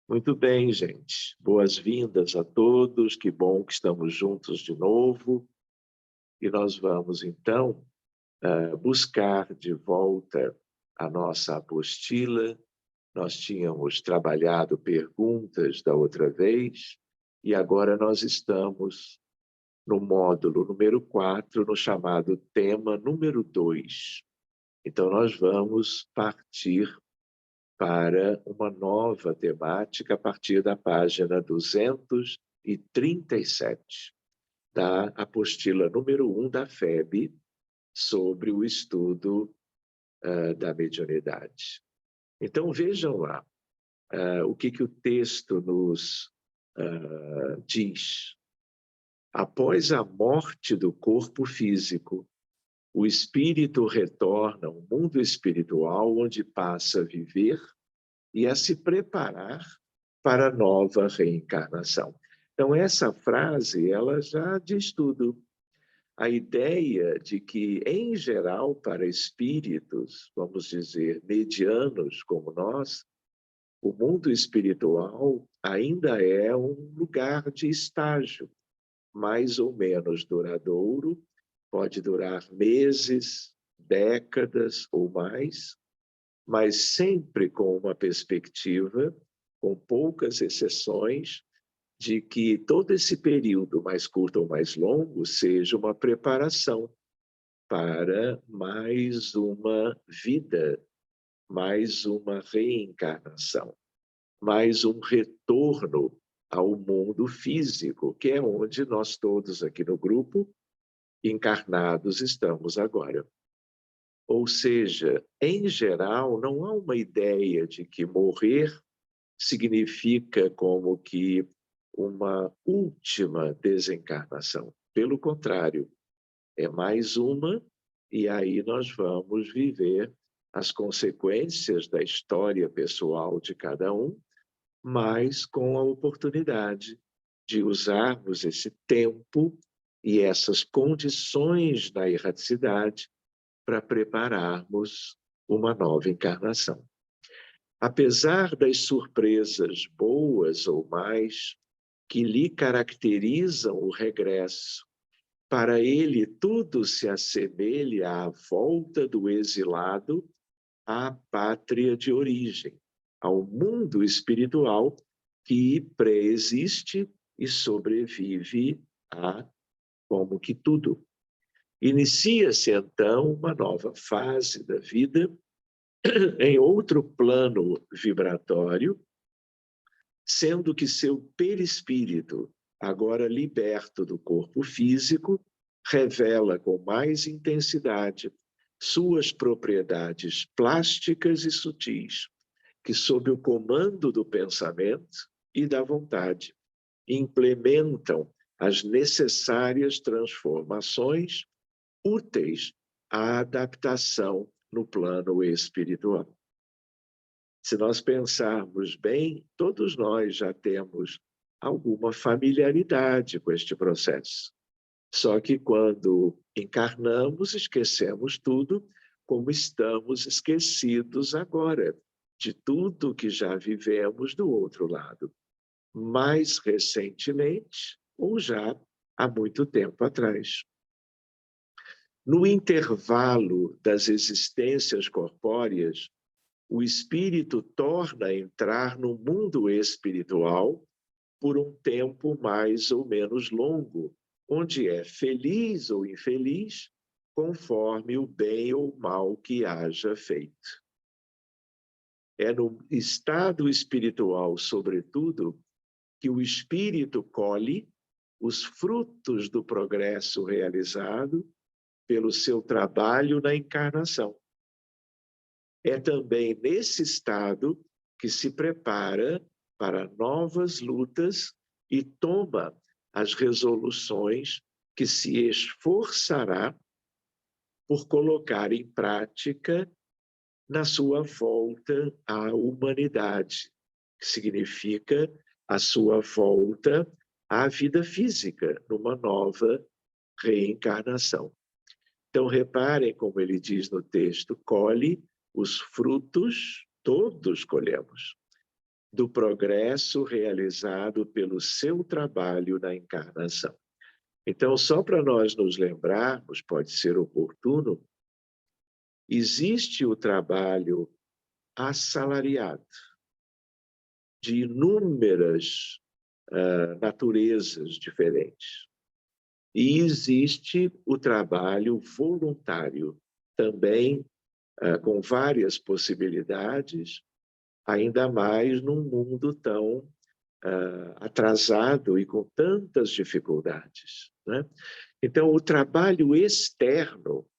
Muito bem, gente. Boas-vindas a todos. Que bom que estamos juntos de novo. E nós vamos, então, buscar de volta a nossa apostila. Nós tínhamos trabalhado perguntas da outra vez e agora nós estamos no módulo número 4, no chamado tema número 2. Então, nós vamos partir para uma nova temática a partir da página 237 da apostila número 1 da FEB sobre o estudo da mediunidade. Então, vejam lá o que o texto nos diz. Após a morte do corpo físico, o espírito retorna ao mundo espiritual, onde passa a viver e a se preparar para a nova reencarnação. Então, essa frase, ela já diz tudo. A ideia de que, em geral, para espíritos, vamos dizer, medianos como nós, o mundo espiritual ainda é um lugar de estágio, mais ou menos duradouro, pode durar meses, décadas ou mais, mas sempre com uma perspectiva, com poucas exceções, de que todo esse período, mais curto ou mais longo, seja uma preparação para mais uma vida, mais uma reencarnação, mais um retorno ao mundo físico, que é onde nós todos aqui no grupo, encarnados, estamos agora. Ou seja, em geral, não há uma ideia de que morrer significa como que uma última desencarnação. Pelo contrário, é mais uma, e aí nós vamos viver as consequências da história pessoal de cada um, mas com a oportunidade de usarmos esse tempo e essas condições da erraticidade para prepararmos uma nova encarnação. Apesar das surpresas boas ou mais que lhe caracterizam o regresso, para ele tudo se assemelha à volta do exilado à pátria de origem, ao mundo espiritual que preexiste e sobrevive a como que tudo. Inicia-se, então, uma nova fase da vida em outro plano vibratório, sendo que seu perispírito, agora liberto do corpo físico, revela com mais intensidade suas propriedades plásticas e sutis, que, sob o comando do pensamento e da vontade, implementam as necessárias transformações úteis à adaptação no plano espiritual. Se nós pensarmos bem, todos nós já temos alguma familiaridade com este processo. Só que quando encarnamos, esquecemos tudo, como estamos esquecidos agora de tudo que já vivemos do outro lado, mais recentemente ou já há muito tempo atrás. No intervalo das existências corpóreas, o espírito torna a entrar no mundo espiritual por um tempo mais ou menos longo, onde é feliz ou infeliz, conforme o bem ou mal que haja feito. É no estado espiritual, sobretudo, que o espírito colhe os frutos do progresso realizado pelo seu trabalho na encarnação. É também nesse estado que se prepara para novas lutas e toma as resoluções que se esforçará por colocar em prática na sua volta à humanidade, que significa a sua volta à vida física, numa nova reencarnação. Então, reparem como ele diz no texto, colhe os frutos todos colhemos, do progresso realizado pelo seu trabalho na encarnação. Então, só para nós nos lembrarmos, pode ser oportuno, existe o trabalho assalariado de inúmeras naturezas diferentes. E existe o trabalho voluntário, também com várias possibilidades, ainda mais num mundo tão atrasado e com tantas dificuldades, né? Então, o trabalho externo,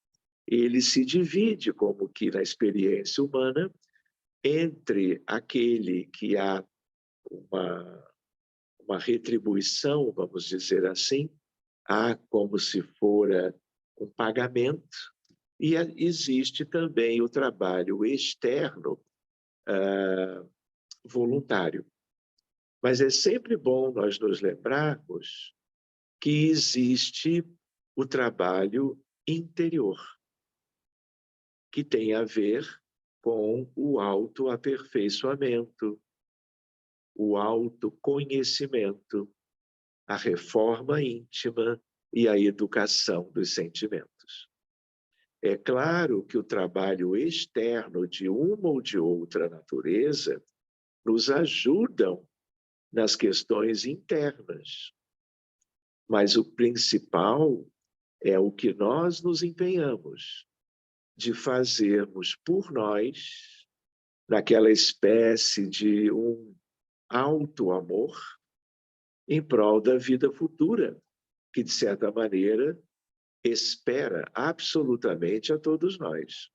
ele se divide, como que na experiência humana, entre aquele que há uma retribuição, vamos dizer assim, há como se fora um pagamento, e existe também o trabalho externo voluntário. Mas é sempre bom nós nos lembrarmos que existe o trabalho interior, que tem a ver com o autoaperfeiçoamento, o autoconhecimento, a reforma íntima e a educação dos sentimentos. É claro que o trabalho externo de uma ou de outra natureza nos ajudam nas questões internas, mas o principal é o que nós nos empenhamos de fazermos por nós, naquela espécie de um auto-amor em prol da vida futura, que, de certa maneira, espera absolutamente a todos nós.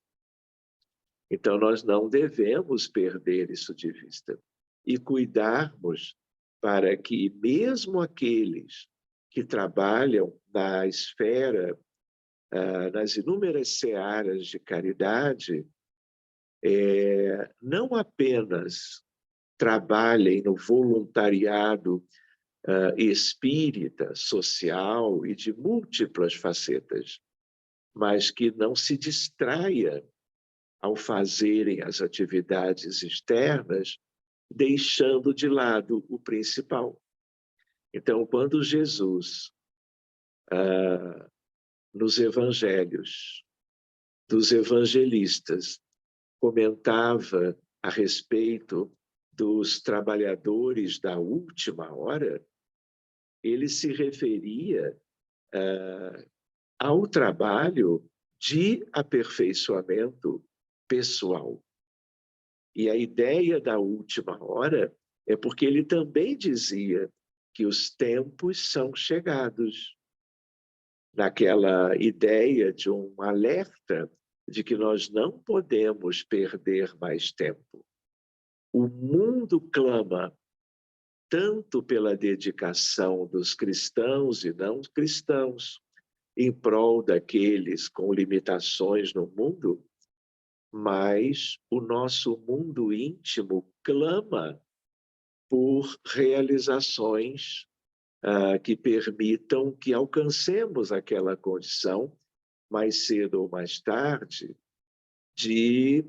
Então, nós não devemos perder isso de vista e cuidarmos para que, mesmo aqueles que trabalham na esfera, nas inúmeras searas de caridade, não apenas trabalhem no voluntariado espírita, social e de múltiplas facetas, mas que não se distraia ao fazerem as atividades externas, deixando de lado o principal. Então, quando Jesus, nos evangelhos, dos evangelistas, comentava a respeito dos trabalhadores da última hora, ele se referia ao trabalho de aperfeiçoamento pessoal. E a ideia da última hora é porque ele também dizia que os tempos são chegados. Naquela ideia de um alerta de que nós não podemos perder mais tempo. O mundo clama tanto pela dedicação dos cristãos e não cristãos em prol daqueles com limitações no mundo, mas o nosso mundo íntimo clama por realizações que permitam que alcancemos aquela condição, mais cedo ou mais tarde, de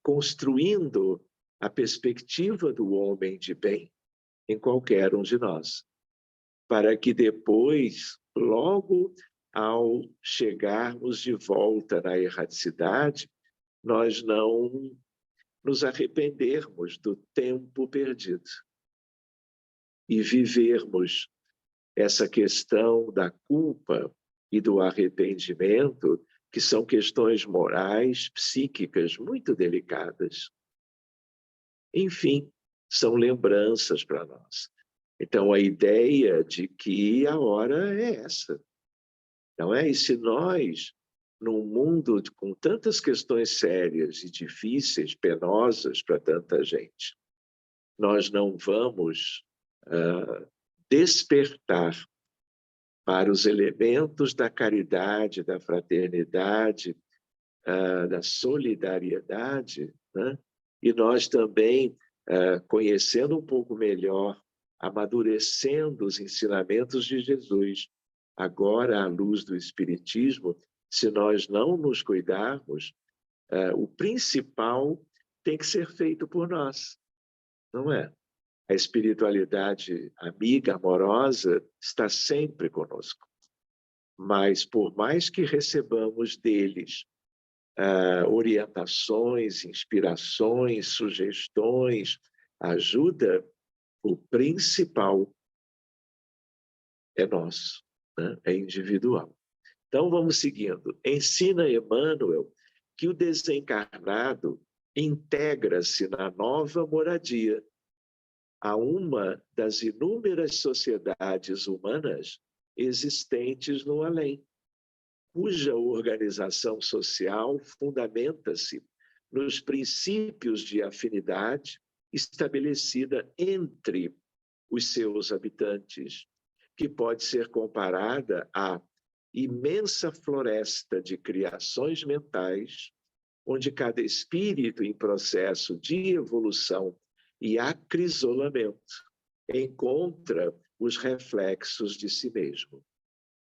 construindo a perspectiva do homem de bem em qualquer um de nós, para que depois, logo ao chegarmos de volta na erraticidade, nós não nos arrependermos do tempo perdido e vivermos essa questão da culpa e do arrependimento, que são questões morais, psíquicas muito delicadas. Enfim, são lembranças para nós. Então, a ideia de que a hora é essa, não é? E se nós, num mundo com tantas questões sérias e difíceis, penosas para tanta gente, nós não vamos despertar para os elementos da caridade, da fraternidade, da solidariedade, né? E nós também, conhecendo um pouco melhor, amadurecendo os ensinamentos de Jesus, agora à luz do Espiritismo, se nós não nos cuidarmos, o principal tem que ser feito por nós, não é? A espiritualidade amiga, amorosa, está sempre conosco. Mas, por mais que recebamos deles orientações, inspirações, sugestões, ajuda, o principal é nosso, né? É individual. Então, vamos seguindo. Ensina Emmanuel que o desencarnado integra-se na nova moradia a uma das inúmeras sociedades humanas existentes no além, cuja organização social fundamenta-se nos princípios de afinidade estabelecida entre os seus habitantes, que pode ser comparada à imensa floresta de criações mentais, onde cada espírito em processo de evolução e acrisolamento encontra os reflexos de si mesmo.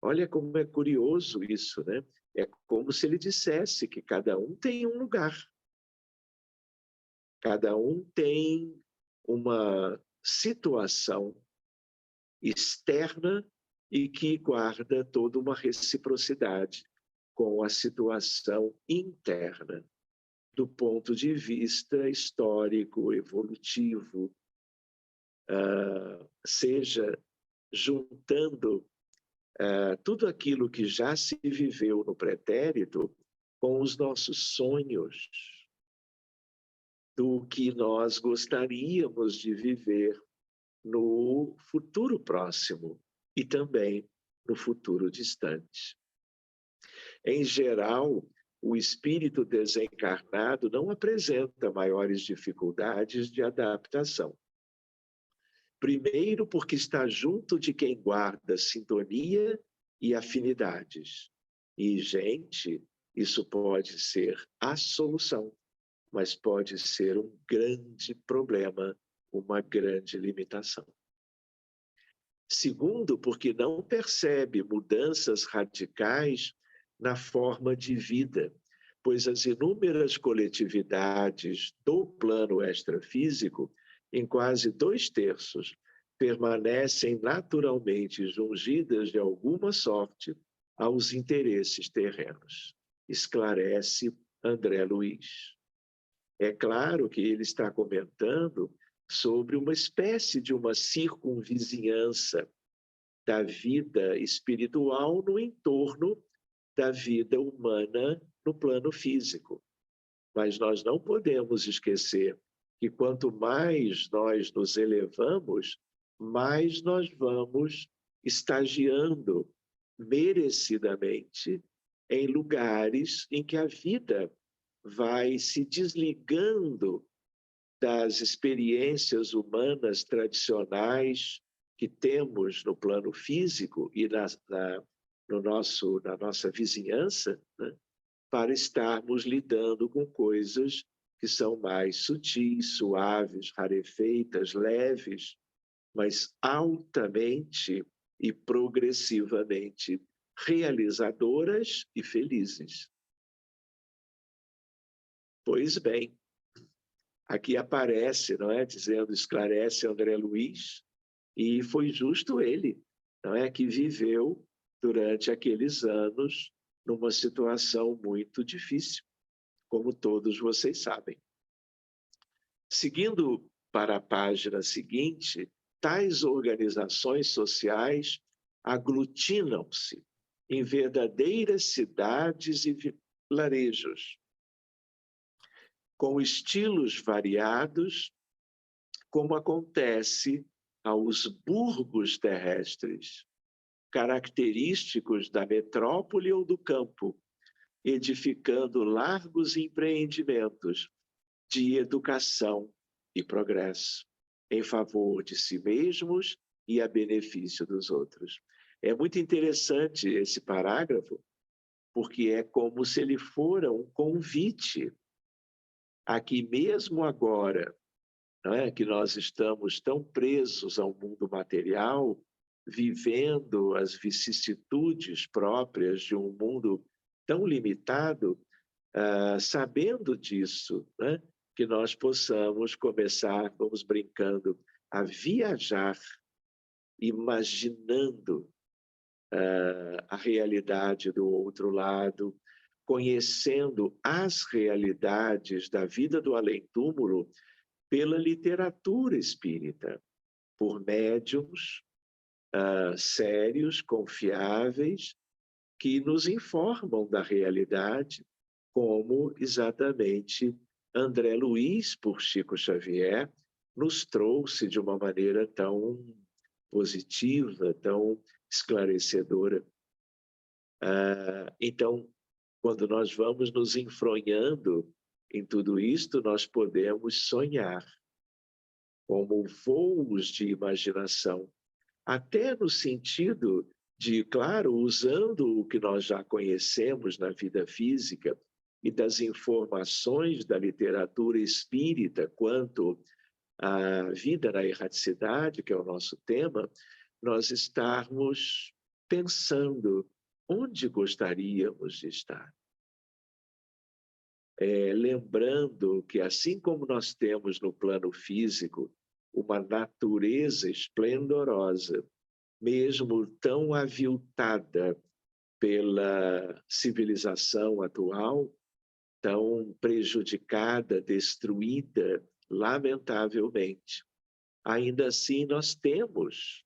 Olha como é curioso isso, né? É como se ele dissesse que cada um tem um lugar. Cada um tem uma situação externa e que guarda toda uma reciprocidade com a situação interna, do ponto de vista histórico, evolutivo, seja juntando tudo aquilo que já se viveu no pretérito com os nossos sonhos, do que nós gostaríamos de viver no futuro próximo e também no futuro distante. Em geral, o espírito desencarnado não apresenta maiores dificuldades de adaptação. Primeiro, porque está junto de quem guarda sintonia e afinidades. E, gente, isso pode ser a solução, mas pode ser um grande problema, uma grande limitação. Segundo, porque não percebe mudanças radicais na forma de vida, pois as inúmeras coletividades do plano extrafísico, em quase 2/3, permanecem naturalmente jungidas de alguma sorte aos interesses terrenos. Esclarece André Luiz. É claro que ele está comentando sobre uma espécie de uma circunvizinhança da vida espiritual no entorno da vida humana no plano físico. Mas nós não podemos esquecer que quanto mais nós nos elevamos, mais nós vamos estagiando merecidamente em lugares em que a vida vai se desligando das experiências humanas tradicionais que temos no plano físico e na nossa vizinhança, né? Para estarmos lidando com coisas que são mais sutis, suaves, rarefeitas, leves, mas altamente e progressivamente realizadoras e felizes. Pois bem, aqui aparece, não é, dizendo, esclarece André Luiz, e foi justo ele, não é, que viveu durante aqueles anos numa situação muito difícil, como todos vocês sabem. Seguindo para a página seguinte, tais organizações sociais aglutinam-se em verdadeiras cidades e vilarejos, com estilos variados, como acontece aos burgos terrestres, característicos da metrópole ou do campo, edificando largos empreendimentos de educação e progresso, em favor de si mesmos e a benefício dos outros. É muito interessante esse parágrafo, porque é como se ele fora um convite a que mesmo agora, não é, que nós estamos tão presos ao mundo material, vivendo as vicissitudes próprias de um mundo tão limitado, sabendo disso, né? que nós possamos começar, vamos brincando, a viajar, imaginando a realidade do outro lado, conhecendo as realidades da vida do além-túmulo pela literatura espírita, por médiuns sérios, confiáveis, que nos informam da realidade, como exatamente André Luiz, por Chico Xavier, nos trouxe de uma maneira tão positiva, tão esclarecedora. Então, quando nós vamos nos enfronhando em tudo isto, nós podemos sonhar como voos de imaginação, até no sentido de, claro, usando o que nós já conhecemos na vida física e das informações da literatura espírita quanto à vida na erraticidade, que é o nosso tema, nós estarmos pensando onde gostaríamos de estar. Lembrando que, assim como nós temos no plano físico uma natureza esplendorosa, mesmo tão aviltada pela civilização atual, tão prejudicada, destruída, lamentavelmente, ainda assim nós temos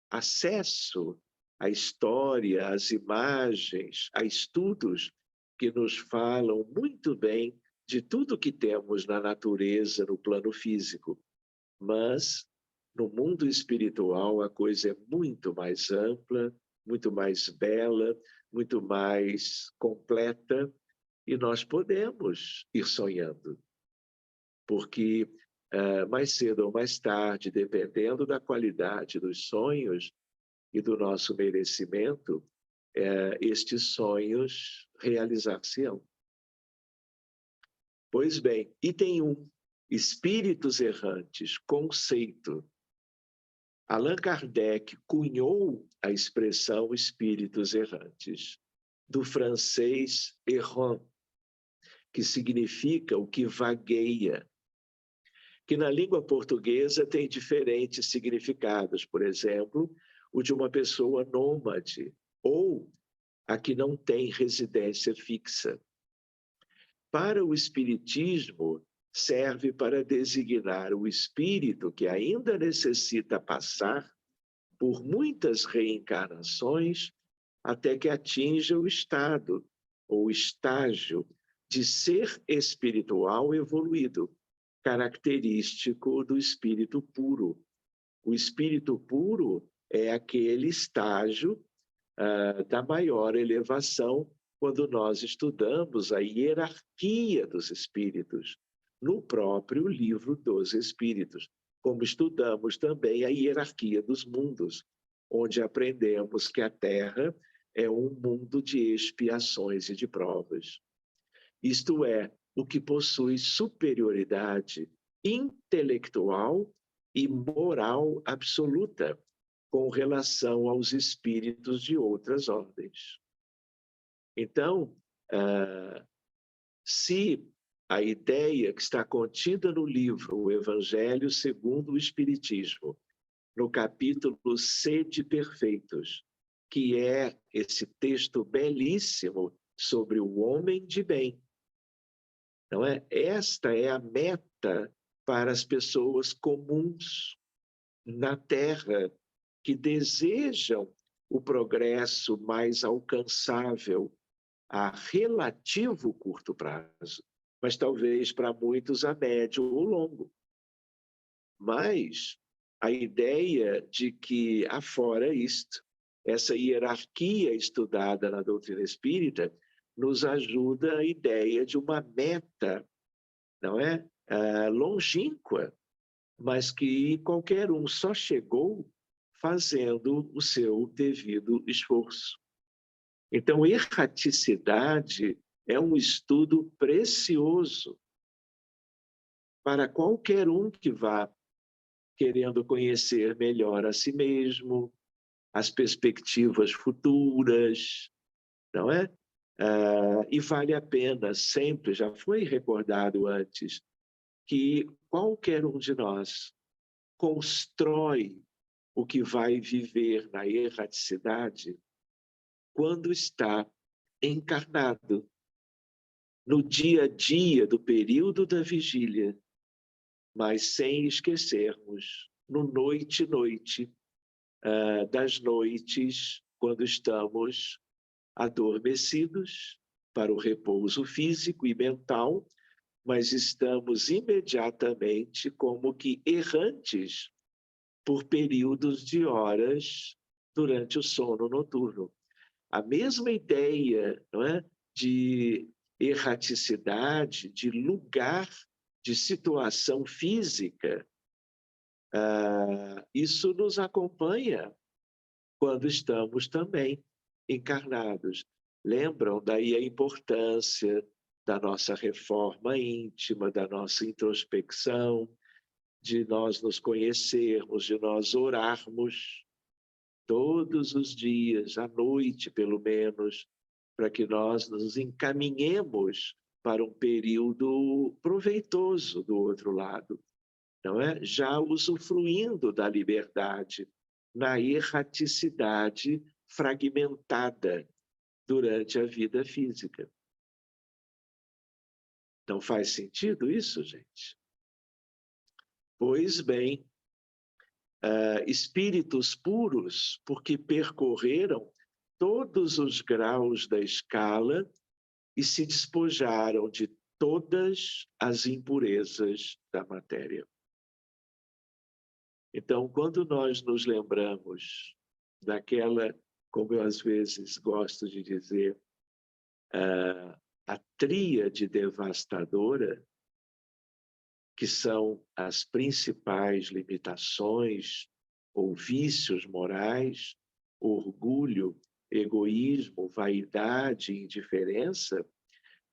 acesso à história, às imagens, a estudos que nos falam muito bem de tudo que temos na natureza, no plano físico. Mas, no mundo espiritual, a coisa é muito mais ampla, muito mais bela, muito mais completa, e nós podemos ir sonhando, porque mais cedo ou mais tarde, dependendo da qualidade dos sonhos e do nosso merecimento, estes sonhos realizar-se-ão. Pois bem, item 1, espíritos errantes, conceito. Allan Kardec cunhou a expressão espíritos errantes, do francês errant, que significa o que vagueia, que na língua portuguesa tem diferentes significados, por exemplo, o de uma pessoa nômade, ou a que não tem residência fixa. Para o Espiritismo, serve para designar o espírito que ainda necessita passar por muitas reencarnações até que atinja o estado ou estágio de ser espiritual evoluído, característico do espírito puro. O espírito puro é aquele estágio da maior elevação quando nós estudamos a hierarquia dos espíritos no próprio livro dos Espíritos, como estudamos também a hierarquia dos mundos, onde aprendemos que a Terra é um mundo de expiações e de provas. Isto é, o que possui superioridade intelectual e moral absoluta com relação aos espíritos de outras ordens. Então, se a ideia que está contida no livro O Evangelho segundo o Espiritismo, no capítulo Sede Perfeitos, que é esse texto belíssimo sobre o homem de bem, não é? Esta é a meta para as pessoas comuns na Terra que desejam o progresso mais alcançável a relativo curto prazo, mas talvez para muitos a médio ou longo. Mas a ideia de que, afora isto, essa hierarquia estudada na doutrina espírita nos ajuda a ideia de uma meta, não é? Longínqua, mas que qualquer um só chegou fazendo o seu devido esforço. Então, erraticidade é um estudo precioso para qualquer um que vá querendo conhecer melhor a si mesmo, as perspectivas futuras, não é? E vale a pena sempre, já foi recordado antes, que qualquer um de nós constrói o que vai viver na erraticidade quando está encarnado, no dia a dia do período da vigília, mas sem esquecermos, no noite, das noites, quando estamos adormecidos para o repouso físico e mental, mas estamos imediatamente como que errantes por períodos de horas durante o sono noturno. A mesma ideia, não é, de erraticidade, de lugar, de situação física, isso nos acompanha quando estamos também encarnados. Lembram daí a importância da nossa reforma íntima, da nossa introspecção, de nós nos conhecermos, de nós orarmos todos os dias, à noite pelo menos, para que nós nos encaminhemos para um período proveitoso do outro lado, não é? Já usufruindo da liberdade, na erraticidade fragmentada durante a vida física. Não faz sentido isso, gente? Pois bem, espíritos puros, porque percorreram todos os graus da escala e se despojaram de todas as impurezas da matéria. Então, quando nós nos lembramos daquela, como eu às vezes gosto de dizer, a tríade devastadora, que são as principais limitações ou vícios morais, orgulho, egoísmo, vaidade e indiferença,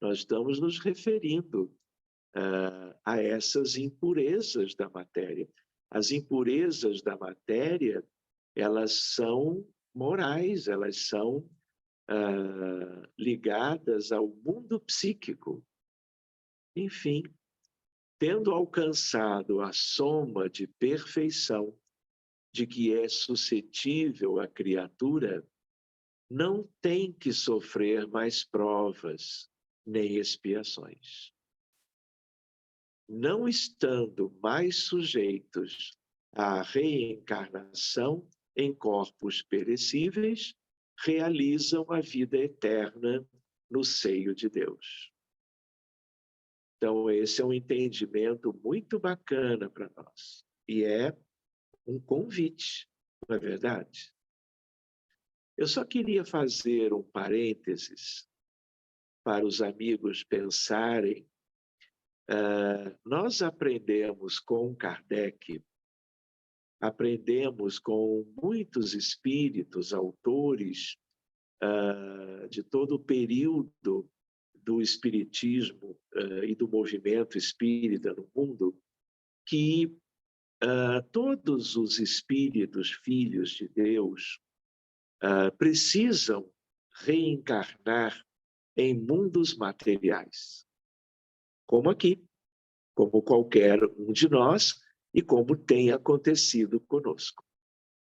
nós estamos nos referindo a essas impurezas da matéria. As impurezas da matéria, elas são morais, elas são ligadas ao mundo psíquico. Enfim, tendo alcançado a soma de perfeição de que é suscetível a criatura, não tem que sofrer mais provas nem expiações. Não estando mais sujeitos à reencarnação em corpos perecíveis, realizam a vida eterna no seio de Deus. Então, esse é um entendimento muito bacana para nós. E é um convite, não é verdade? Eu só queria fazer um parênteses para os amigos pensarem. Nós aprendemos com Kardec, aprendemos com muitos espíritos, autores de todo o período do espiritismo e do movimento espírita no mundo, que todos os espíritos, filhos de Deus, precisam reencarnar em mundos materiais, como aqui, como qualquer um de nós e como tem acontecido conosco.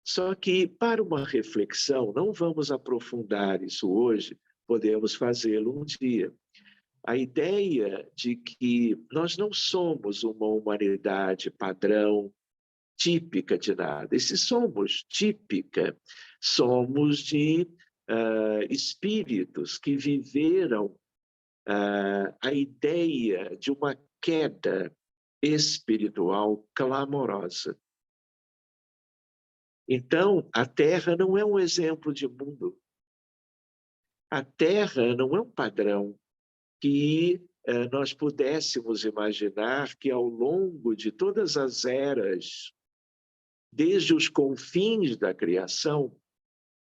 Só que, para uma reflexão, não vamos aprofundar isso hoje, podemos fazê-lo um dia. A ideia de que nós não somos uma humanidade padrão, típica de nada. E se somos típica, somos de espíritos que viveram a ideia de uma queda espiritual clamorosa. Então, a Terra não é um exemplo de mundo. A Terra não é um padrão que nós pudéssemos imaginar que, ao longo de todas as eras, desde os confins da criação,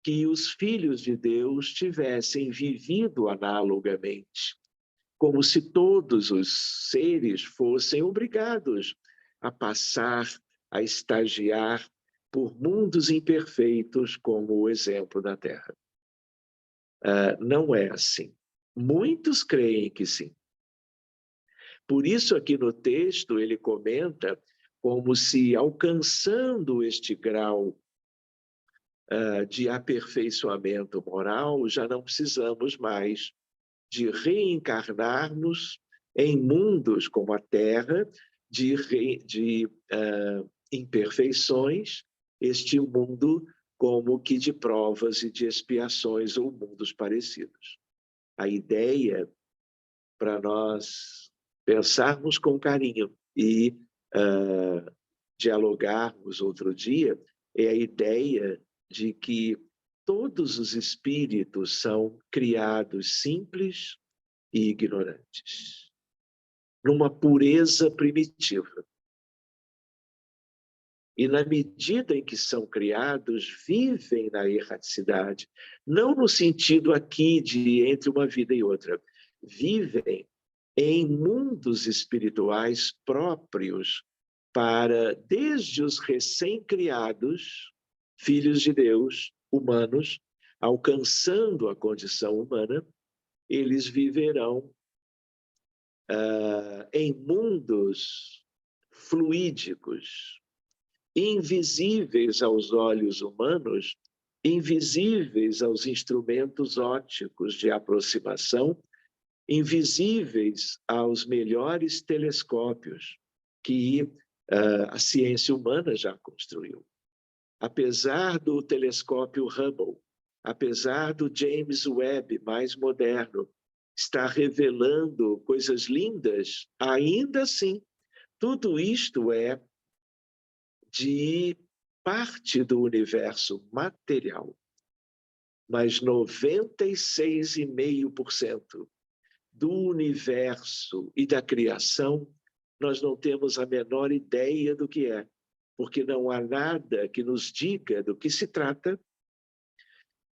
que os filhos de Deus tivessem vivido analogamente, como se todos os seres fossem obrigados a passar, a estagiar por mundos imperfeitos, como o exemplo da Terra. Não é assim. Muitos creem que sim. Por isso, aqui no texto, ele comenta como se, alcançando este grau de aperfeiçoamento moral, já não precisamos mais de reencarnarmos em mundos como a Terra, de imperfeições, este mundo como que de provas e de expiações ou mundos parecidos. A ideia, para nós pensarmos com carinho e dialogarmos outro dia, é a ideia de que todos os espíritos são criados simples e ignorantes, numa pureza primitiva. E, na medida em que são criados, vivem na erraticidade, não no sentido aqui de entre uma vida e outra, vivem em mundos espirituais próprios para, desde os recém-criados, filhos de Deus, humanos, alcançando a condição humana, eles viverão em mundos fluídicos, invisíveis aos olhos humanos, invisíveis aos instrumentos ópticos de aproximação, invisíveis aos melhores telescópios que a ciência humana já construiu. Apesar do telescópio Hubble, apesar do James Webb mais moderno, estar revelando coisas lindas, ainda assim, tudo isto é de parte do universo material. Mas 96,5% do universo e da criação, nós não temos a menor ideia do que é, porque não há nada que nos diga do que se trata,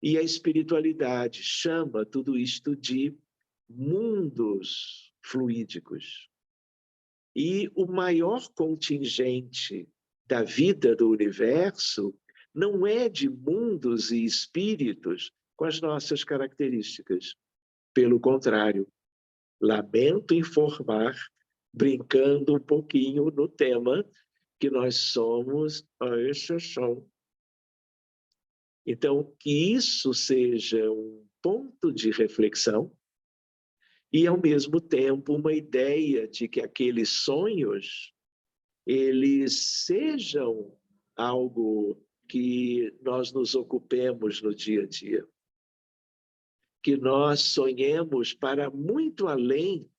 e a espiritualidade chama tudo isto de mundos fluídicos. E o maior contingente da vida do universo não é de mundos e espíritos com as nossas características. Pelo contrário, lamento informar, brincando um pouquinho no tema, que nós somos a exceção. Então, que isso seja um ponto de reflexão e, ao mesmo tempo, uma ideia de que aqueles sonhos, eles sejam algo que nós nos ocupemos no dia a dia. Que nós sonhemos para muito além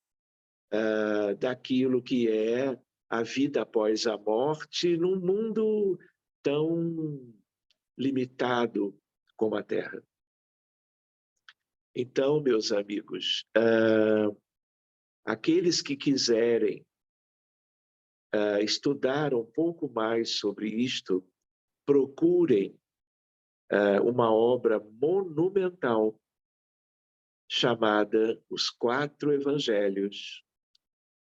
daquilo que é a vida após a morte num mundo tão limitado como a Terra. Então, meus amigos, aqueles que quiserem estudar um pouco mais sobre isto, procurem uma obra monumental chamada Os Quatro Evangelhos,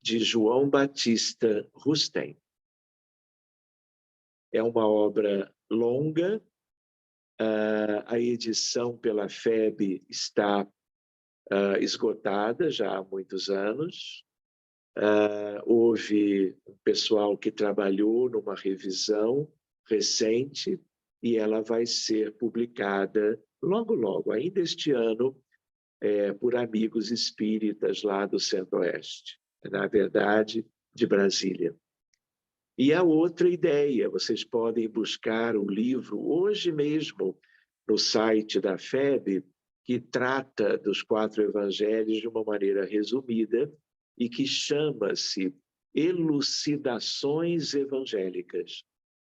de João Batista Rustem. É uma obra longa, a edição pela FEB está esgotada já há muitos anos. Houve um pessoal que trabalhou numa revisão recente e ela vai ser publicada logo, logo, ainda este ano, por amigos espíritas lá do Centro-Oeste, na verdade, de Brasília. E a outra ideia, vocês podem buscar o livro hoje mesmo no site da FEB, que trata dos quatro evangelhos de uma maneira resumida e que chama-se Elucidações Evangélicas,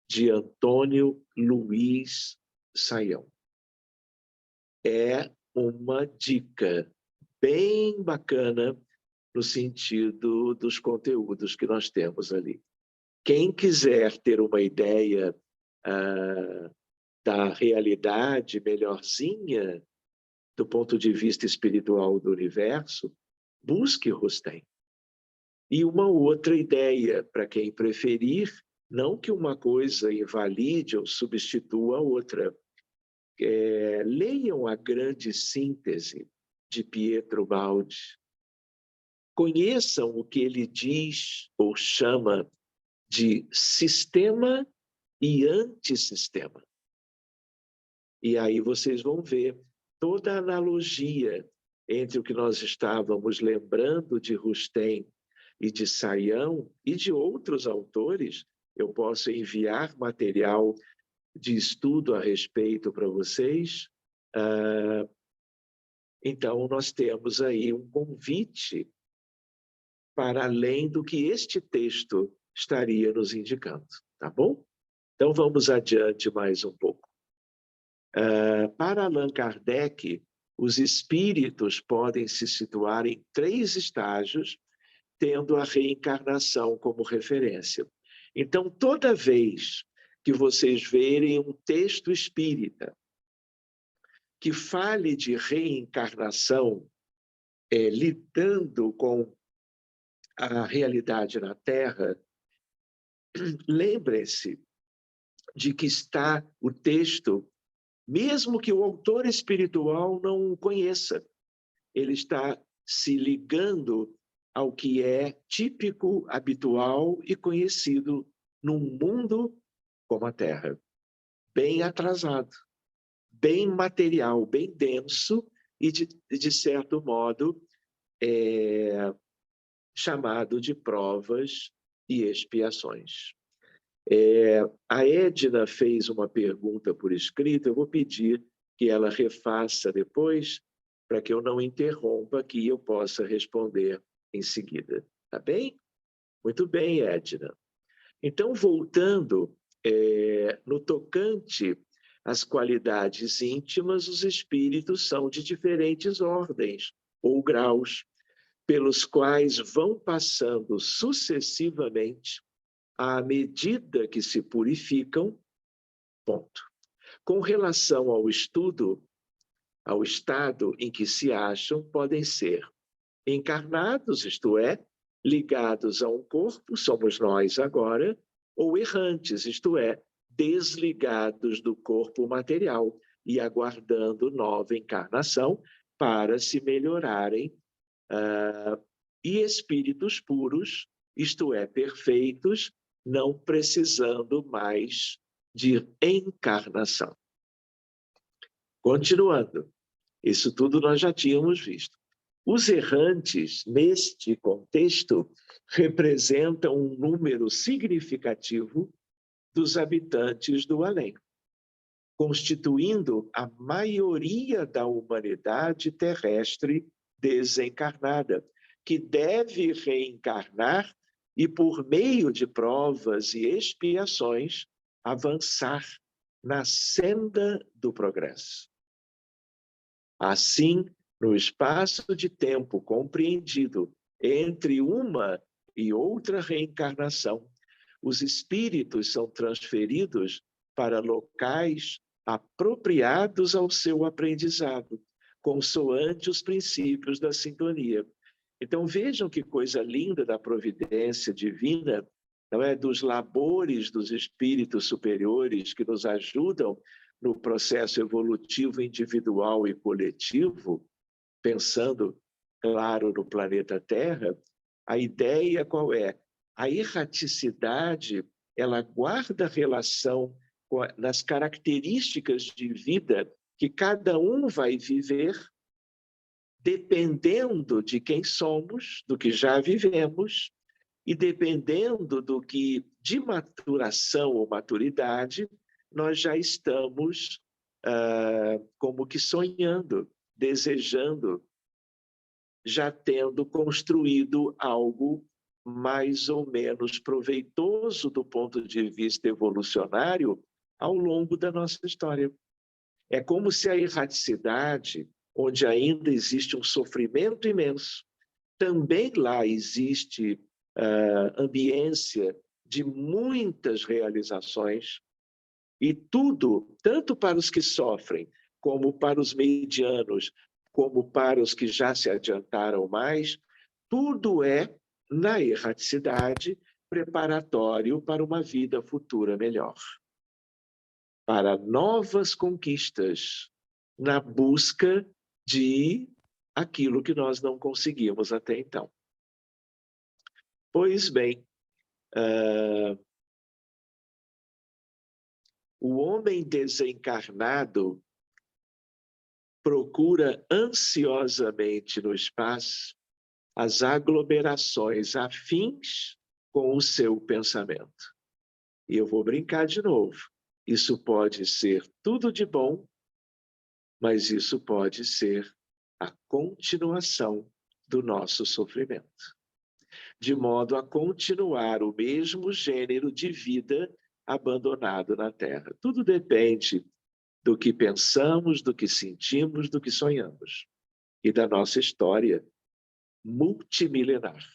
de Antônio Luiz Saião. É uma dica bem bacana no sentido dos conteúdos que nós temos ali. Quem quiser ter uma ideia da realidade melhorzinha do ponto de vista espiritual do universo, busque Rustem. E uma outra ideia, para quem preferir, não que uma coisa invalide ou substitua a outra, leiam a grande síntese de Pietro Baldi. Conheçam o que ele diz ou chama de sistema e antissistema. E aí vocês vão ver toda a analogia entre o que nós estávamos lembrando de Rustem e de Saião e de outros autores. Eu posso enviar material de estudo a respeito para vocês. Então, nós temos aí um convite para além do que este texto estaria nos indicando, tá bom? Então, vamos adiante mais um pouco. Para Allan Kardec, os espíritos podem se situar em 3 estágios, tendo a reencarnação como referência. Então, toda vez que vocês verem um texto espírita que fale de reencarnação, lidando com a realidade na Terra, lembrem-se de que está o texto, mesmo que o autor espiritual não o conheça, ele está se ligando ao que é típico, habitual e conhecido num mundo como a Terra, bem atrasado, bem material, bem denso e, de certo modo, chamado de provas e expiações. A Edna fez uma pergunta por escrito, eu vou pedir que ela refaça depois, para que eu não interrompa aqui e eu possa responder em seguida. Tá bem? Muito bem, Edna. Então, voltando, no tocante às qualidades íntimas, os espíritos são de diferentes ordens ou graus, pelos quais vão passando sucessivamente à medida que se purificam, ponto. Com relação ao estudo, ao estado em que se acham, podem ser encarnados, isto é, ligados a um corpo, somos nós agora, ou errantes, isto é, desligados do corpo material e aguardando nova encarnação para se melhorarem, e espíritos puros, isto é, perfeitos, não precisando mais de encarnação. Continuando, isso tudo nós já tínhamos visto. Os errantes, neste contexto, representam um número significativo dos habitantes do além, constituindo a maioria da humanidade terrestre desencarnada, que deve reencarnar e, por meio de provas e expiações, avançar na senda do progresso. Assim, no espaço de tempo compreendido entre uma e outra reencarnação, os espíritos são transferidos para locais apropriados ao seu aprendizado, consoante os princípios da sintonia. Então, vejam que coisa linda da providência divina, não é? Dos labores dos espíritos superiores que nos ajudam no processo evolutivo individual e coletivo, pensando, claro, no planeta Terra. A ideia qual é? A erraticidade, ela guarda relação nas características de vida que cada um vai viver, dependendo de quem somos, do que já vivemos, e dependendo do que, de maturação ou maturidade, nós já estamos como que sonhando, desejando, já tendo construído algo mais ou menos proveitoso do ponto de vista evolucionário ao longo da nossa história. É como se a erraticidade, onde ainda existe um sofrimento imenso, também lá existe ambiência de muitas realizações, e tudo, tanto para os que sofrem, como para os medianos, como para os que já se adiantaram mais, tudo é, na erraticidade, preparatório para uma vida futura melhor, para novas conquistas, na busca de aquilo que nós não conseguimos até então. Pois bem, o homem desencarnado procura ansiosamente no espaço as aglomerações afins com o seu pensamento. E eu vou brincar de novo. Isso pode ser tudo de bom, mas isso pode ser a continuação do nosso sofrimento, de modo a continuar o mesmo gênero de vida abandonado na Terra. Tudo depende do que pensamos, do que sentimos, do que sonhamos e da nossa história multimilenar.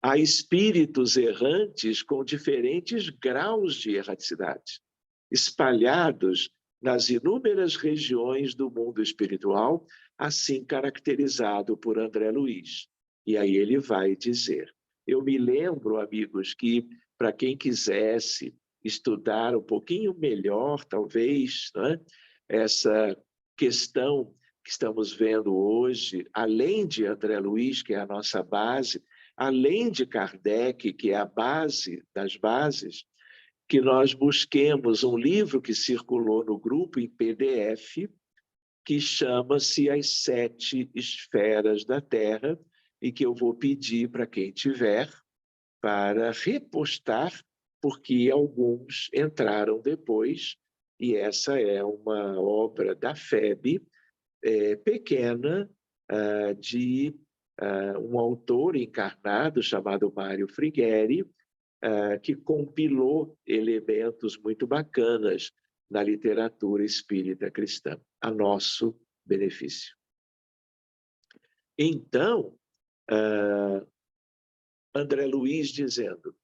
Há espíritos errantes com diferentes graus de erraticidade, espalhados nas inúmeras regiões do mundo espiritual, assim caracterizado por André Luiz. E aí ele vai dizer, eu me lembro, amigos, que para quem quisesse estudar um pouquinho melhor, talvez, né, essa questão que estamos vendo hoje, além de André Luiz, que é a nossa base, além de Kardec, que é a base das bases, que nós busquemos um livro que circulou no grupo em PDF, que chama-se As Sete Esferas da Terra, e que eu vou pedir para quem tiver, para repostar, porque alguns entraram depois, e essa é uma obra da FEB, pequena, de um autor encarnado chamado Mário Frigueri, que compilou elementos muito bacanas na literatura espírita cristã, a nosso benefício. Então, André Luiz dizendo,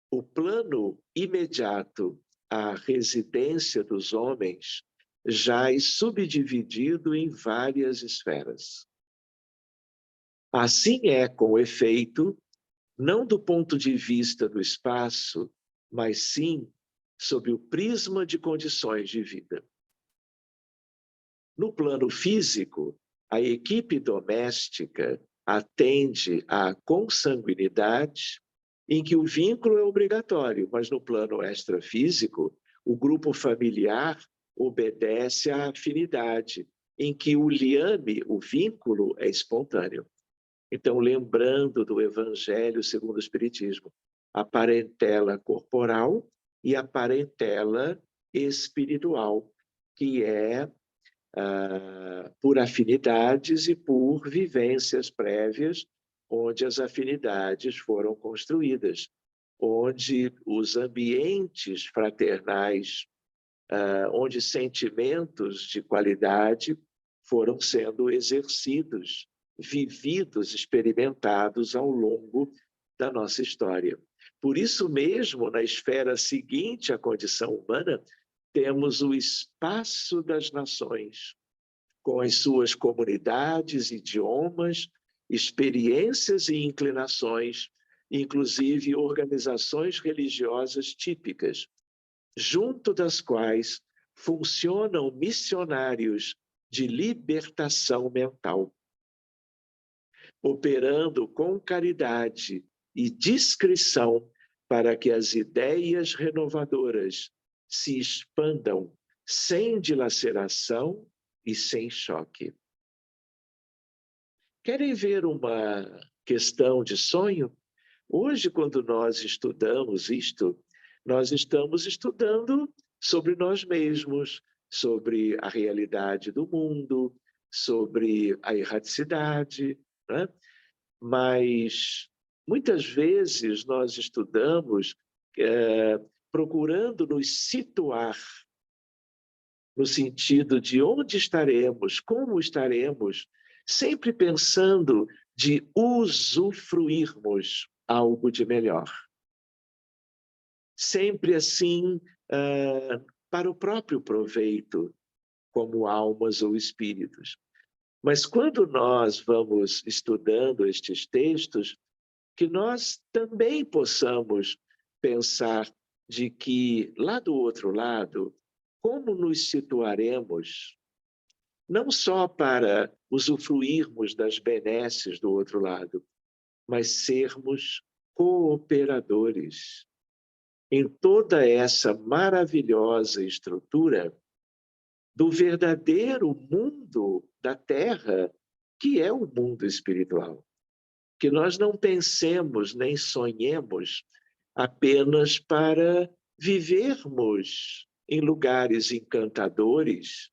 o plano imediato à residência dos homens jaz subdividido em várias esferas. Assim é, com efeito, não do ponto de vista do espaço, mas sim sob o prisma de condições de vida. No plano físico, a equipe doméstica atende à consanguinidade, em que o vínculo é obrigatório, mas no plano extrafísico, o grupo familiar obedece à afinidade, em que o liame, o vínculo, é espontâneo. Então, lembrando do Evangelho segundo o Espiritismo, a parentela corporal e a parentela espiritual, que é por afinidades e por vivências prévias, onde as afinidades foram construídas, onde os ambientes fraternais, onde sentimentos de qualidade foram sendo exercidos, vividos, experimentados ao longo da nossa história. Por isso mesmo, na esfera seguinte à condição humana, temos o espaço das nações, com as suas comunidades, idiomas, experiências e inclinações, inclusive organizações religiosas típicas, junto das quais funcionam missionários de libertação mental, operando com caridade e discrição para que as ideias renovadoras se expandam sem dilaceração e sem choque. Querem ver uma questão de sonho? Hoje, quando nós estudamos isto, nós estamos estudando sobre nós mesmos, sobre a realidade do mundo, sobre a erraticidade, né? Mas muitas vezes nós estudamos procurando nos situar no sentido de onde estaremos, como estaremos, sempre pensando de usufruirmos algo de melhor. Sempre assim, para o próprio proveito, como almas ou espíritos. Mas quando nós vamos estudando estes textos, que nós também possamos pensar de que, lá do outro lado, como nos situaremos não só para usufruirmos das benesses do outro lado, mas sermos cooperadores em toda essa maravilhosa estrutura do verdadeiro mundo da Terra, que é o mundo espiritual. Que nós não pensemos nem sonhemos apenas para vivermos em lugares encantadores,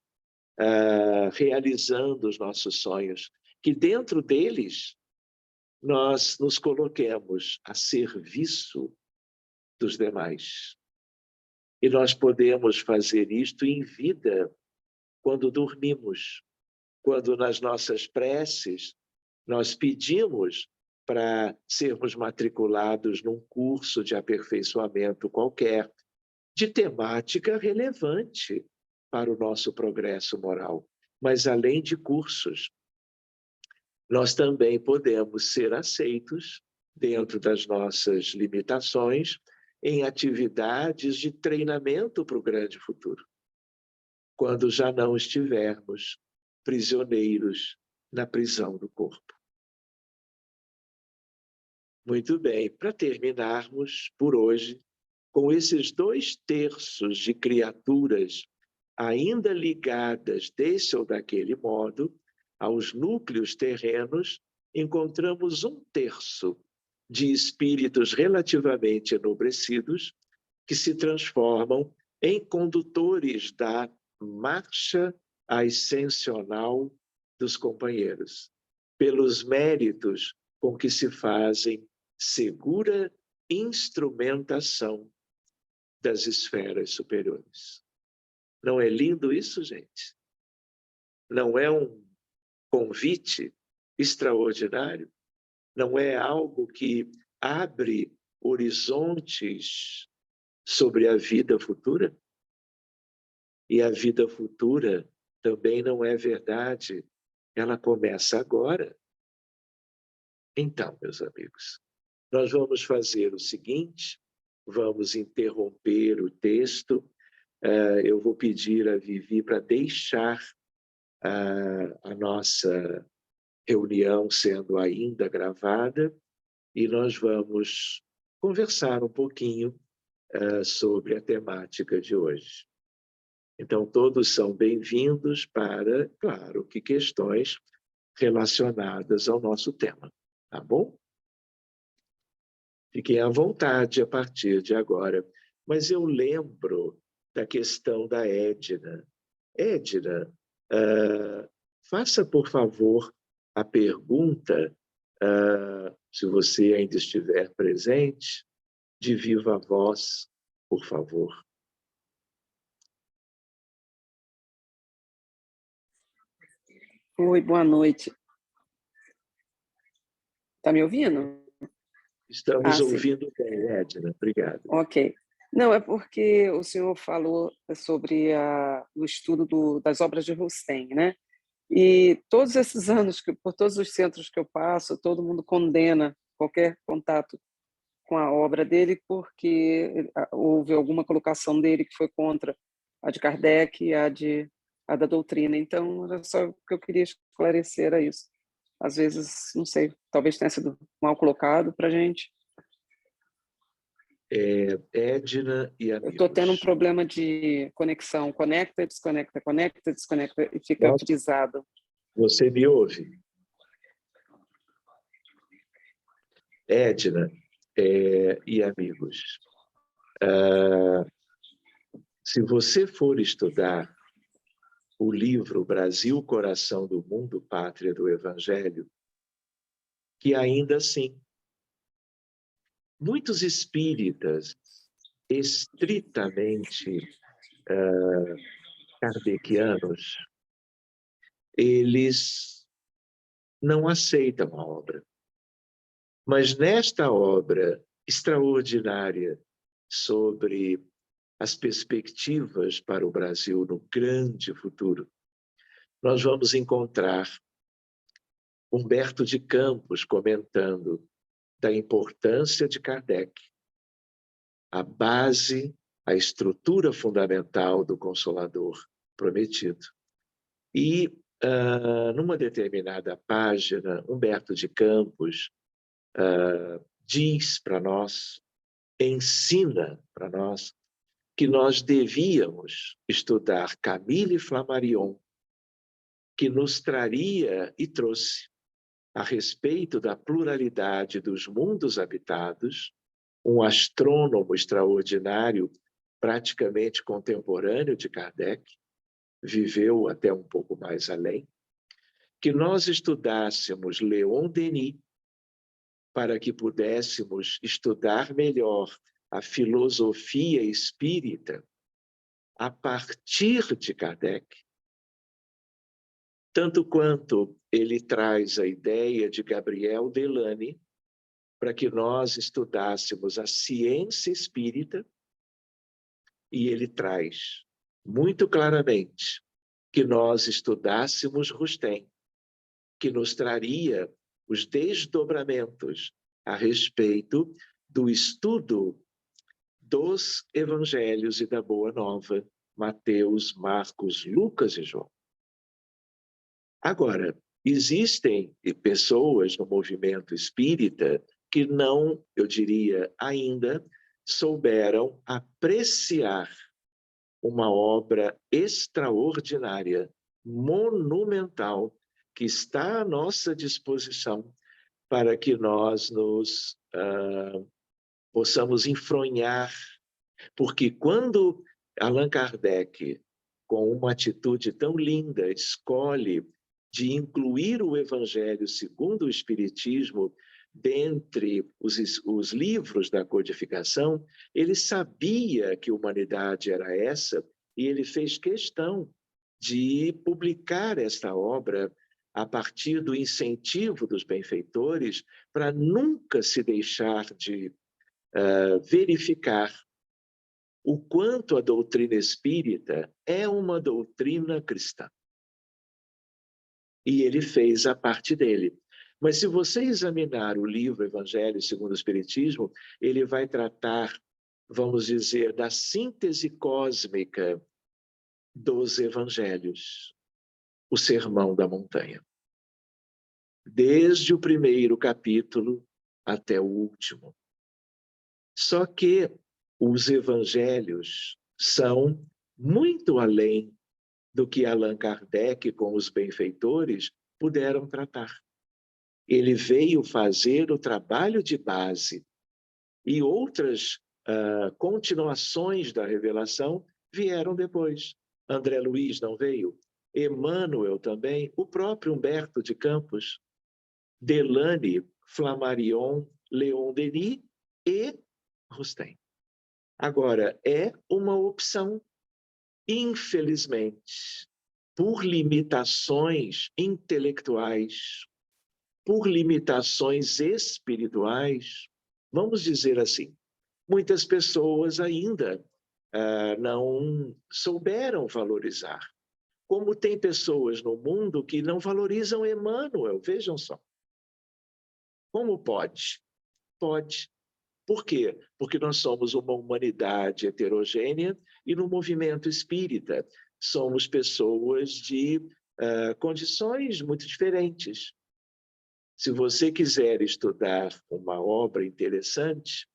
realizando os nossos sonhos, que dentro deles nós nos coloquemos a serviço dos demais. E nós podemos fazer isto em vida, quando dormimos, quando nas nossas preces nós pedimos para sermos matriculados num curso de aperfeiçoamento qualquer, de temática relevante para o nosso progresso moral. Mas, além de cursos, nós também podemos ser aceitos, dentro das nossas limitações, em atividades de treinamento para o grande futuro, quando já não estivermos prisioneiros na prisão do corpo. Muito bem, para terminarmos por hoje, com esses 2/3 de criaturas ainda ligadas desse ou daquele modo aos núcleos terrenos, encontramos 1/3 de espíritos relativamente enobrecidos que se transformam em condutores da marcha ascensional dos companheiros, pelos méritos com que se fazem segura instrumentação das esferas superiores. Não é lindo isso, gente? Não é um convite extraordinário? Não é algo que abre horizontes sobre a vida futura? E a vida futura também não é verdade, ela começa agora. Então, meus amigos, nós vamos fazer o seguinte, vamos interromper o texto, eu vou pedir a Vivi para deixar a nossa reunião sendo ainda gravada e nós vamos conversar um pouquinho sobre a temática de hoje. Então, todos são bem-vindos para, claro, que questões relacionadas ao nosso tema, tá bom? Fiquem à vontade a partir de agora. Mas eu lembro da questão da Edna. Edna, faça, por favor, a pergunta, se você ainda estiver presente, de viva voz, por favor. Oi, boa noite. Está me ouvindo? Estamos ouvindo bem, Edna. Obrigado. Ok. Não, é porque o senhor falou sobre o estudo das obras de Rustem, né? E todos esses anos, por todos os centros que eu passo, todo mundo condena qualquer contato com a obra dele porque houve alguma colocação dele que foi contra a de Kardec e a da doutrina. Então, era só o que eu queria esclarecer era isso. Às vezes, não sei, talvez tenha sido mal colocado para a gente. Edna e amigos. Eu estou tendo um problema de conexão. Conecta, desconecta, e fica frisado. Você me ouve? Edna e amigos, se você for estudar o livro Brasil, Coração do Mundo, Pátria do Evangelho, que ainda assim, muitos espíritas estritamente kardecianos, eles não aceitam a obra. Mas nesta obra extraordinária sobre as perspectivas para o Brasil no grande futuro, nós vamos encontrar Humberto de Campos comentando da importância de Kardec, a base, a estrutura fundamental do Consolador prometido. E numa determinada página, Humberto de Campos diz para nós, ensina para nós, que nós devíamos estudar Camille Flammarion, que nos traria e trouxe a respeito da pluralidade dos mundos habitados, um astrônomo extraordinário, praticamente contemporâneo de Kardec, viveu até um pouco mais além, que nós estudássemos Leon Denis, para que pudéssemos estudar melhor a filosofia espírita a partir de Kardec, tanto quanto ele traz a ideia de Gabriel Delany, para que nós estudássemos a ciência espírita, e ele traz muito claramente que nós estudássemos Rustem, que nos traria os desdobramentos a respeito do estudo dos evangelhos e da Boa Nova, Mateus, Marcos, Lucas e João. Agora, existem pessoas no movimento espírita que não, eu diria, ainda souberam apreciar uma obra extraordinária, monumental, que está à nossa disposição para que nós nos possamos enfronhar. Porque quando Allan Kardec, com uma atitude tão linda, escolhe de incluir o Evangelho segundo o Espiritismo dentre os livros da codificação, ele sabia que a humanidade era essa e ele fez questão de publicar esta obra a partir do incentivo dos benfeitores, para nunca se deixar de verificar o quanto a doutrina espírita é uma doutrina cristã. E ele fez a parte dele. Mas se você examinar o livro Evangelho segundo o Espiritismo, ele vai tratar, vamos dizer, da síntese cósmica dos evangelhos, o Sermão da Montanha. Desde o primeiro capítulo até o último. Só que os evangelhos são muito além do que Allan Kardec, com os benfeitores, puderam tratar. Ele veio fazer o trabalho de base e outras continuações da revelação vieram depois. André Luiz não veio, Emmanuel também, o próprio Humberto de Campos, Delany, Flammarion, Leon Denis e Rustem. Agora, é uma opção, infelizmente, por limitações intelectuais, por limitações espirituais, vamos dizer assim, muitas pessoas ainda não souberam valorizar. Como tem pessoas no mundo que não valorizam Emmanuel, vejam só. Como pode? Pode. Por quê? Porque nós somos uma humanidade heterogênea e no movimento espírita somos pessoas de condições muito diferentes. Se você quiser estudar uma obra interessante,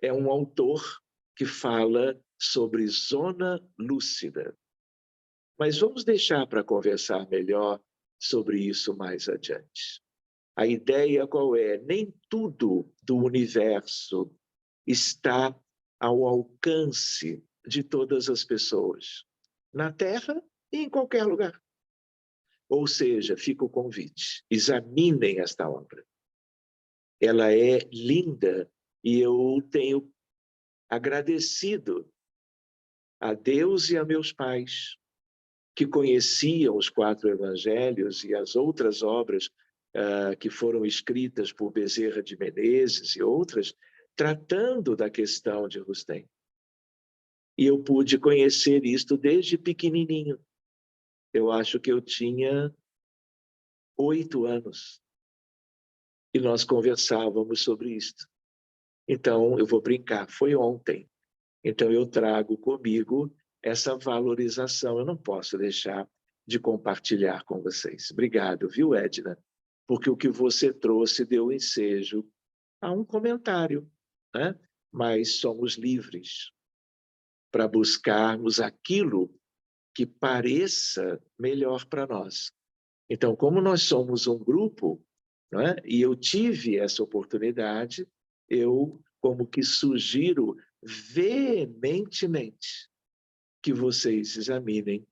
é um autor que fala sobre zona lúcida. Mas vamos deixar para conversar melhor sobre isso mais adiante. A ideia qual é? Nem tudo do universo está ao alcance de todas as pessoas, na Terra e em qualquer lugar. Ou seja, fica o convite, examinem esta obra. Ela é linda e eu tenho agradecido a Deus e a meus pais, que conheciam os 4 evangelhos e as outras obras que foram escritas por Bezerra de Menezes e outras, tratando da questão de Rustem. E eu pude conhecer isto desde pequenininho. Eu acho que eu tinha 8 anos. E nós conversávamos sobre isto. Então, eu vou brincar, foi ontem. Então, eu trago comigo essa valorização. Eu não posso deixar de compartilhar com vocês. Obrigado, viu, Edna? Porque o que você trouxe deu ensejo a um comentário, né? Mas somos livres para buscarmos aquilo que pareça melhor para nós. Então, como nós somos um grupo, né, e eu tive essa oportunidade, eu como que sugiro veementemente que vocês examinem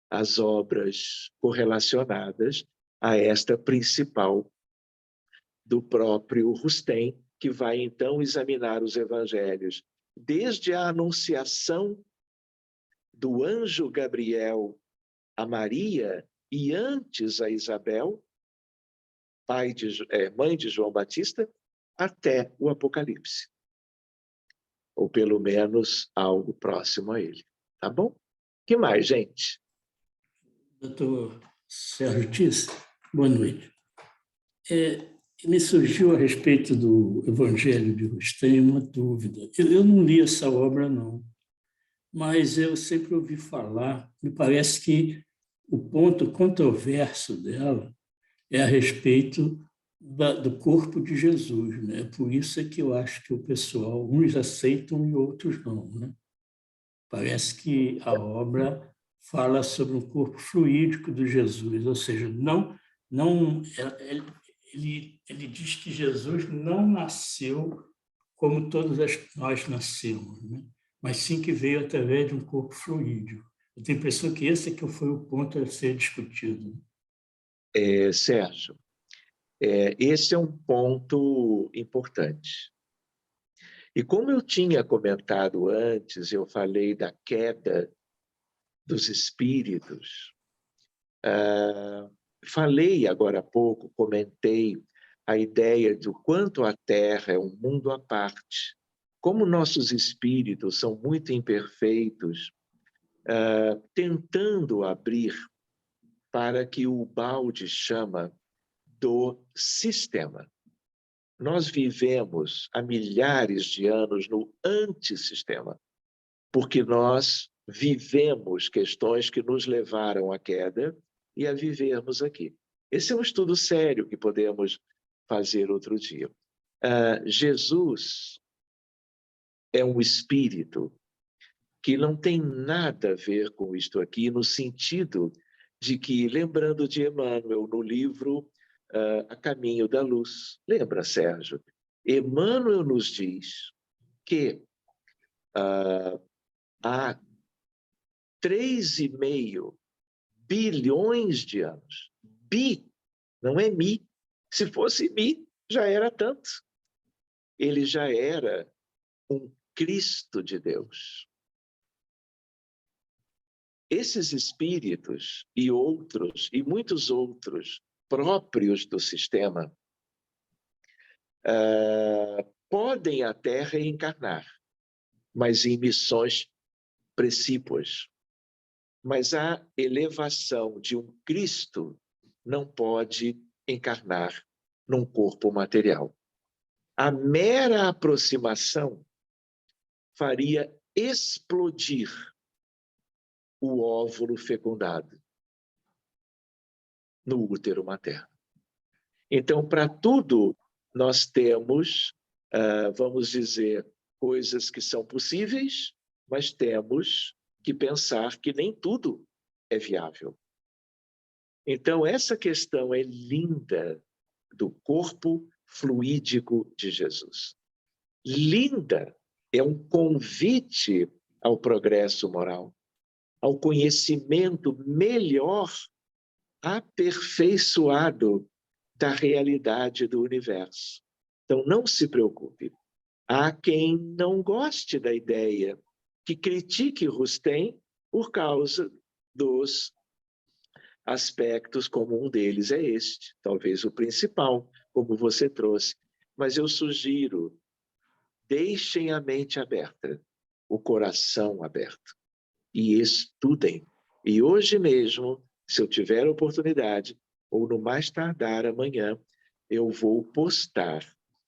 as obras correlacionadas a esta principal do próprio Rustem, que vai então examinar os evangelhos desde a anunciação do anjo Gabriel a Maria e antes a Isabel, mãe de João Batista, até o Apocalipse. Ou pelo menos algo próximo a ele. Tá bom? Que mais, gente? Doutor Sérgio Tisse, boa noite. Me surgiu a respeito do Evangelho de Rustem uma dúvida. Eu não li essa obra, não, mas eu sempre ouvi falar, me parece que o ponto controverso dela é a respeito do corpo de Jesus, né? Por isso é que eu acho que o pessoal, uns aceitam e outros não, né? Parece que a obra fala sobre um corpo fluídico de Jesus, ou seja, ele diz que Jesus não nasceu como todos nós nascemos, né? Mas sim que veio através de um corpo fluídico. Eu tenho a impressão que esse é que foi o ponto a ser discutido. Sérgio, esse é um ponto importante. E como eu tinha comentado antes, eu falei da queda dos espíritos, falei agora há pouco, comentei a ideia do quanto a Terra é um mundo à parte. Como nossos espíritos são muito imperfeitos, tentando abrir para que o balde chama do sistema. Nós vivemos há milhares de anos no antissistema, porque nós vivemos questões que nos levaram à queda e a vivermos aqui. Esse é um estudo sério que podemos fazer outro dia. Jesus é um espírito que não tem nada a ver com isto aqui, no sentido de que, lembrando de Emmanuel, no livro A Caminho da Luz, lembra, Sérgio? Emmanuel nos diz que há 3,5 bilhões de anos. Bi, não é mi. Se fosse mi, já era tanto. Ele já era um Cristo de Deus. Esses espíritos e outros, e muitos outros, próprios do sistema, podem até reencarnar, mas em missões precípuas. Mas a elevação de um Cristo não pode encarnar num corpo material. A mera aproximação faria explodir o óvulo fecundado no útero materno. Então, para tudo, nós temos, vamos dizer, coisas que são possíveis, mas temos que pensar que nem tudo é viável. Então, essa questão é linda do corpo fluídico de Jesus. Linda, é um convite ao progresso moral, ao conhecimento melhor, aperfeiçoado da realidade do universo. Então, não se preocupe. Há quem não goste da ideia, que critique Rustem por causa dos aspectos, como um deles é este, talvez o principal, como você trouxe. Mas eu sugiro, deixem a mente aberta, o coração aberto, e estudem. E hoje mesmo, se eu tiver oportunidade, ou no mais tardar amanhã, eu vou postar,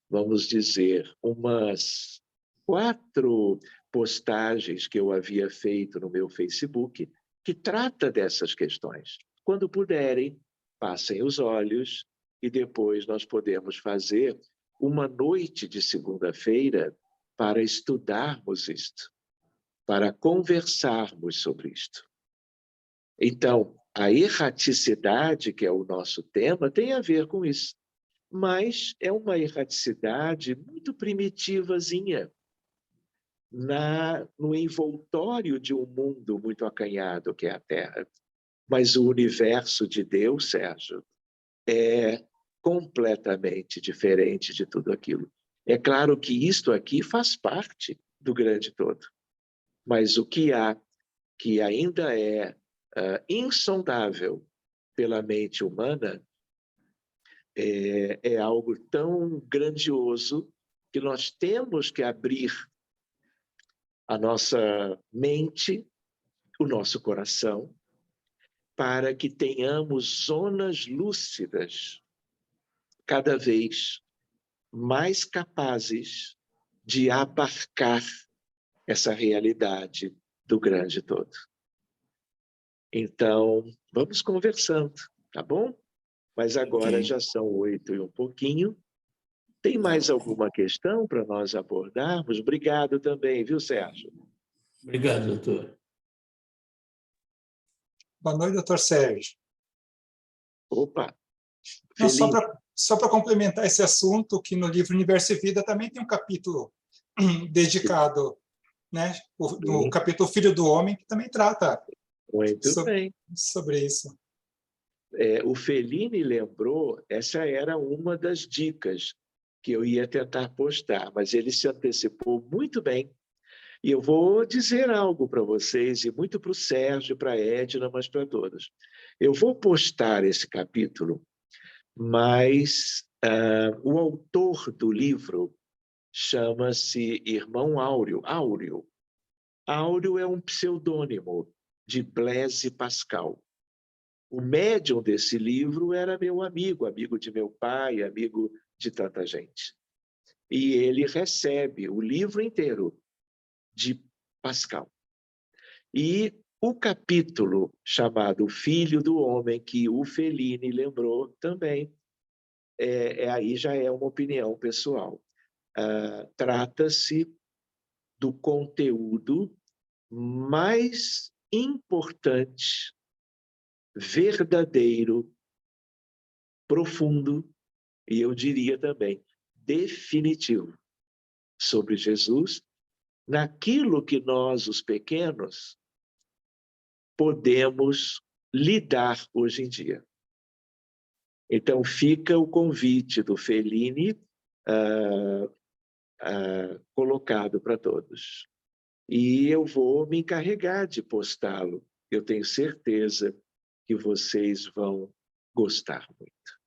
vamos dizer, umas 4 postagens que eu havia feito no meu Facebook, que trata dessas questões. Quando puderem, passem os olhos e depois nós podemos fazer uma noite de segunda-feira para estudarmos isto, para conversarmos sobre isto. Então, a erraticidade, que é o nosso tema, tem a ver com isso, mas é uma erraticidade muito primitivazinha, no envoltório de um mundo muito acanhado que é a Terra. Mas o universo de Deus, Sérgio, é completamente diferente de tudo aquilo. É claro que isto aqui faz parte do grande todo, mas o que há, que ainda é insondável pela mente humana, é algo tão grandioso que nós temos que abrir a nossa mente, o nosso coração, para que tenhamos zonas lúcidas, cada vez mais capazes de abarcar essa realidade do grande todo. Então, vamos conversando, tá bom? Mas agora já são 8 e um pouquinho. Tem mais alguma questão para nós abordarmos? Obrigado também, viu, Sérgio? Obrigado, doutor. Boa noite, doutor Sérgio. Opa! Não, só para complementar esse assunto, que no livro Universo e Vida também tem um capítulo dedicado, né, no capítulo Filho do Homem, que também trata sobre isso. O Fellini lembrou, essa era uma das dicas que eu ia tentar postar, mas ele se antecipou muito bem. E eu vou dizer algo para vocês, e muito para o Sérgio, para a Edna, mas para todos. Eu vou postar esse capítulo, mas o autor do livro chama-se Irmão Áureo. Áureo é um pseudônimo de Blaise Pascal. O médium desse livro era meu amigo, amigo de meu pai, amigo de tanta gente. E ele recebe o livro inteiro de Pascal. E o capítulo chamado Filho do Homem, que o Fellini lembrou também, aí já é uma opinião pessoal. Trata-se do conteúdo mais importante, verdadeiro, profundo, e eu diria também definitivo, sobre Jesus, naquilo que nós, os pequenos, podemos lidar hoje em dia. Então, fica o convite do Fellini colocado para todos. E eu vou me encarregar de postá-lo. Eu tenho certeza que vocês vão gostar muito.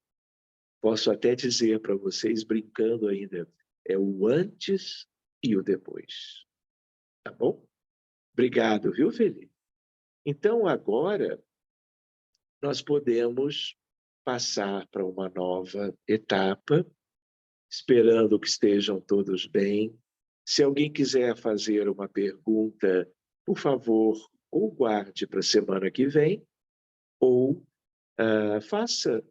Posso até dizer para vocês, brincando ainda, é o antes e o depois. Tá bom? Obrigado, viu, Felipe? Então, agora, nós podemos passar para uma nova etapa, esperando que estejam todos bem. Se alguém quiser fazer uma pergunta, por favor, ou guarde para a semana que vem, ou faça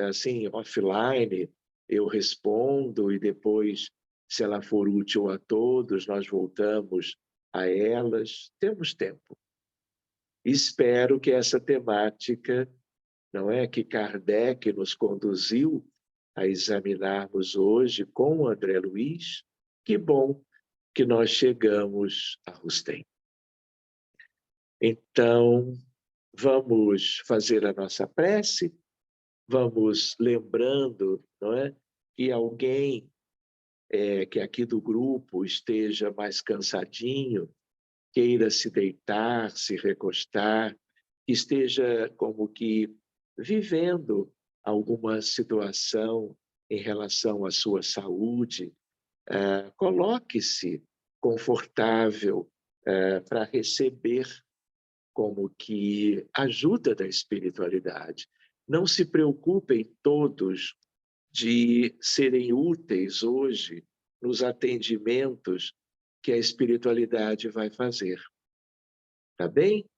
assim, offline, eu respondo e depois, se ela for útil a todos, nós voltamos a elas. Temos tempo. Espero que essa temática, não é, que Kardec nos conduziu a examinarmos hoje com o André Luiz, que bom que nós chegamos a Rustem. Então, vamos fazer a nossa prece, vamos lembrando, não é, que alguém que aqui do grupo esteja mais cansadinho, queira se deitar, se recostar, que esteja como que vivendo alguma situação em relação à sua saúde, coloque-se confortável para receber como que ajuda da espiritualidade. Não se preocupem todos de serem úteis hoje nos atendimentos que a espiritualidade vai fazer. Tá bem?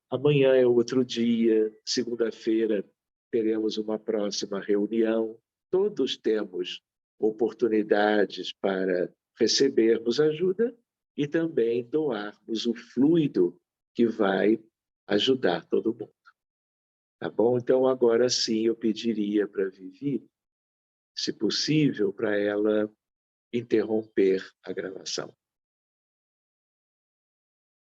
Amanhã é outro dia, segunda-feira teremos uma próxima reunião. Todos temos oportunidades para recebermos ajuda e também doarmos o fluido que vai ajudar todo mundo. Tá bom? Então, agora sim, eu pediria para a Vivi, se possível, para ela interromper a gravação.